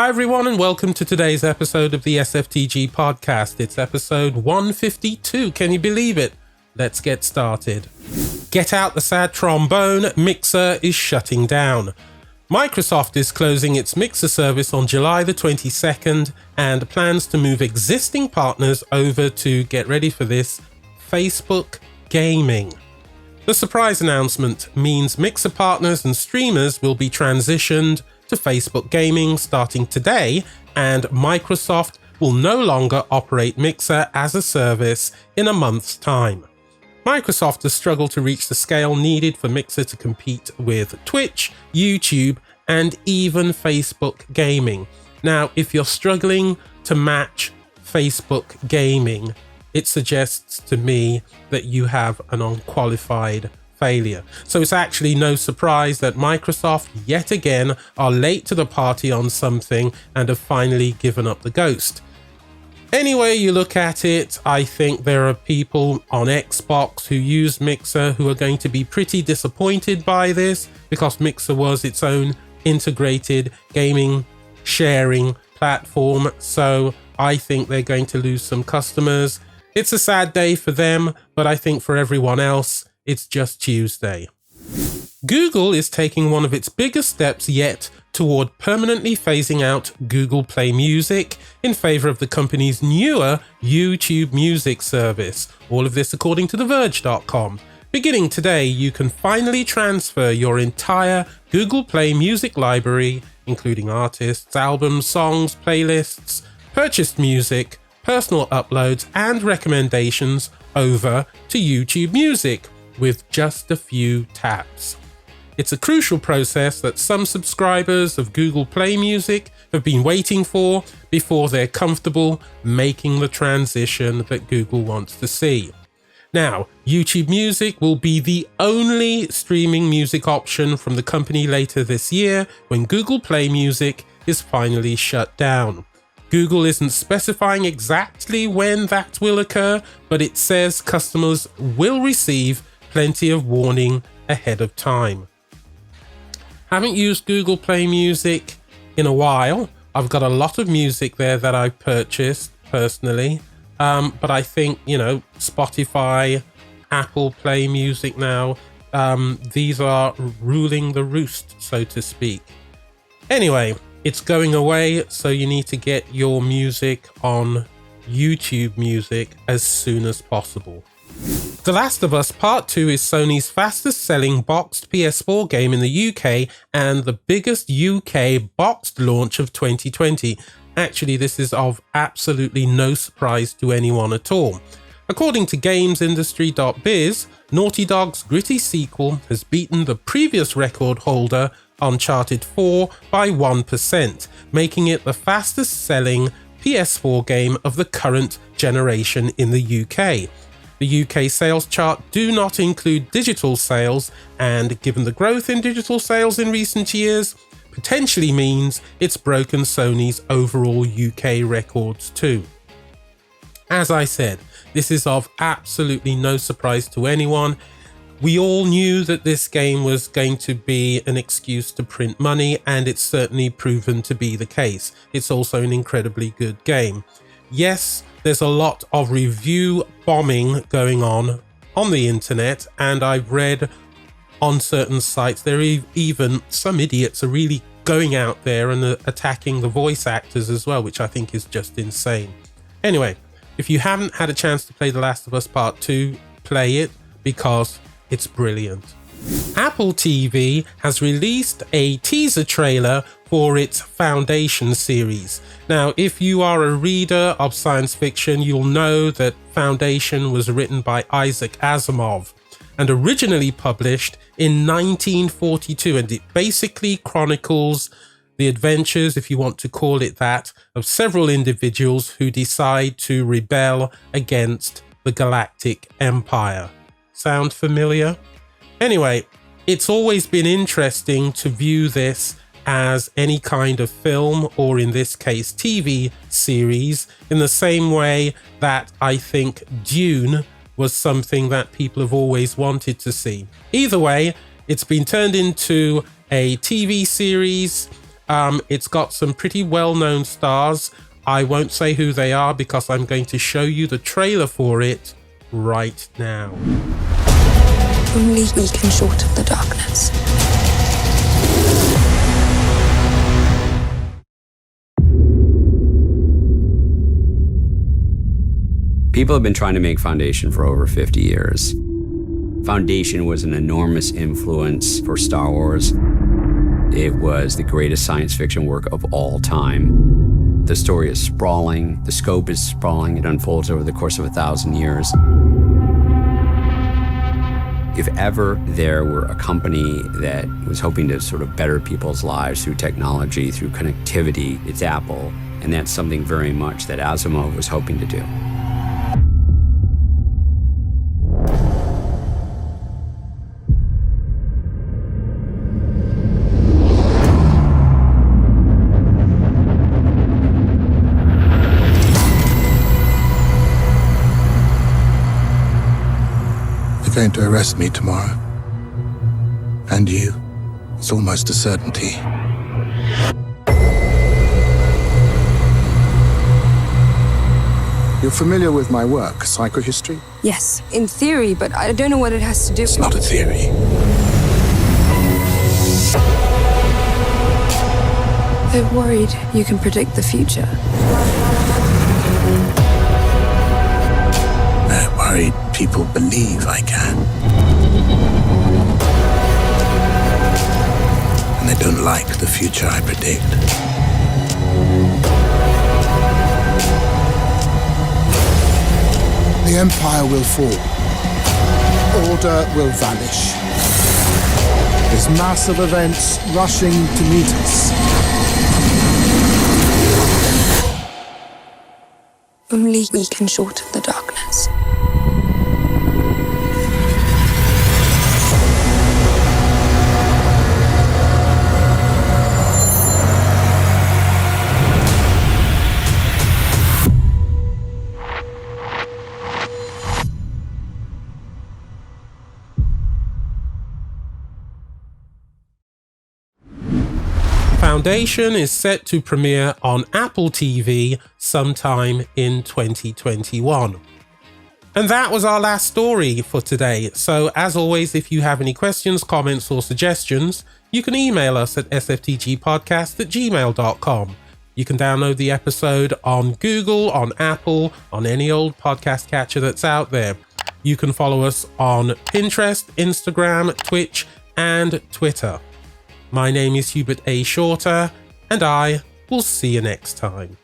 Hi everyone and welcome to today's episode of the SFTG podcast. It's episode 152. Can you believe it? Let's get started. Get out the sad trombone. Mixer is shutting down. Microsoft is closing its Mixer service on July the 22nd and plans to move existing partners over to, get ready for this, Facebook Gaming. The surprise announcement means Mixer partners and streamers will be transitioned to Facebook Gaming starting today, and Microsoft will no longer operate Mixer as a service in a month's time. Microsoft has struggled to reach the scale needed for Mixer to compete with Twitch, YouTube, and even Facebook Gaming. Now, if you're struggling to match Facebook Gaming, it suggests to me that you have an unqualified failure. So it's actually no surprise that Microsoft yet again are late to the party on something and have finally given up the ghost. Anyway you look at it, I think there are people on Xbox who use Mixer who are going to be pretty disappointed by this, because Mixer was its own integrated gaming sharing platform. So I think they're going to lose some customers. It's a sad day for them, but I think for everyone else, it's just Tuesday. Google is taking one of its biggest steps yet toward permanently phasing out Google Play Music in favor of the company's newer YouTube Music service. All of this according to TheVerge.com. Beginning today, you can finally transfer your entire Google Play Music library, including artists, albums, songs, playlists, purchased music, personal uploads, and recommendations over to YouTube Music with just a few taps. It's a crucial process that some subscribers of Google Play Music have been waiting for before they're comfortable making the transition that Google wants to see. Now, YouTube Music will be the only streaming music option from the company later this year when Google Play Music is finally shut down. Google isn't specifying exactly when that will occur, but it says customers will receive plenty of warning ahead of time. Haven't used Google Play Music in a while. I've got a lot of music there that I've purchased personally, but I think, Spotify, Apple Play Music now, these are ruling the roost, so to speak. Anyway, it's going away, so you need to get your music on YouTube Music as soon as possible. The Last of Us Part 2 is Sony's fastest selling boxed PS4 game in the UK and the biggest UK boxed launch of 2020. Actually, this is of absolutely no surprise to anyone at all. According to GamesIndustry.biz, Naughty Dog's gritty sequel has beaten the previous record holder, Uncharted 4, by 1%, making it the fastest selling PS4 game of the current generation in the UK. The UK sales chart do not include digital sales, and given the growth in digital sales in recent years, potentially means it's broken Sony's overall UK records too. As I said, this is of absolutely no surprise to anyone. We all knew that this game was going to be an excuse to print money, and it's certainly proven to be the case. It's also an incredibly good game. Yes, there's a lot of review bombing going on the internet, and I've read on certain sites there are even some idiots are really going out there and attacking the voice actors as well, which I think is just insane. Anyway, if you haven't had a chance to play The Last of Us Part 2, play it because it's brilliant. Apple TV has released a teaser trailer for its Foundation series. Now, if you are a reader of science fiction, you'll know that Foundation was written by Isaac Asimov and originally published in 1942, and it basically chronicles the adventures, if you want to call it that, of several individuals who decide to rebel against the Galactic Empire. Sound familiar? Anyway, it's always been interesting to view this as any kind of film, or in this case TV series, in the same way that I think Dune was something that people have always wanted to see. Either way, it's been turned into a TV series It's got some pretty well-known stars. I won't say who they are because I'm going to show you the trailer for it right now. Only we can shorten the darkness. People have been trying to make Foundation for over 50 years. Foundation was an enormous influence for Star Wars. It was the greatest science fiction work of all time. The story is sprawling, the scope is sprawling, it unfolds over the course of 1,000 years. If ever there were a company that was hoping to sort of better people's lives through technology, through connectivity, it's Apple. And that's something very much that Asimov was hoping to do. They're going to arrest me tomorrow. And you. It's almost a certainty. You're familiar with my work, psychohistory? Yes, in theory, but I don't know what it has to do. It's not a theory. They're worried you can predict the future. They're worried people believe I can. And they don't like the future I predict. The Empire will fall. Order will vanish. There's massive events rushing to meet us. Only we can shorten the darkness. Foundation is set to premiere on Apple TV sometime in 2021. And that was our last story for today. So as always, if you have any questions, comments or suggestions, you can email us at sftgpodcast@gmail.com. You can download the episode on Google, on Apple, on any old podcast catcher that's out there. You can follow us on Pinterest, Instagram, Twitch, and Twitter. My name is Hubert A. Shorter, and I will see you next time.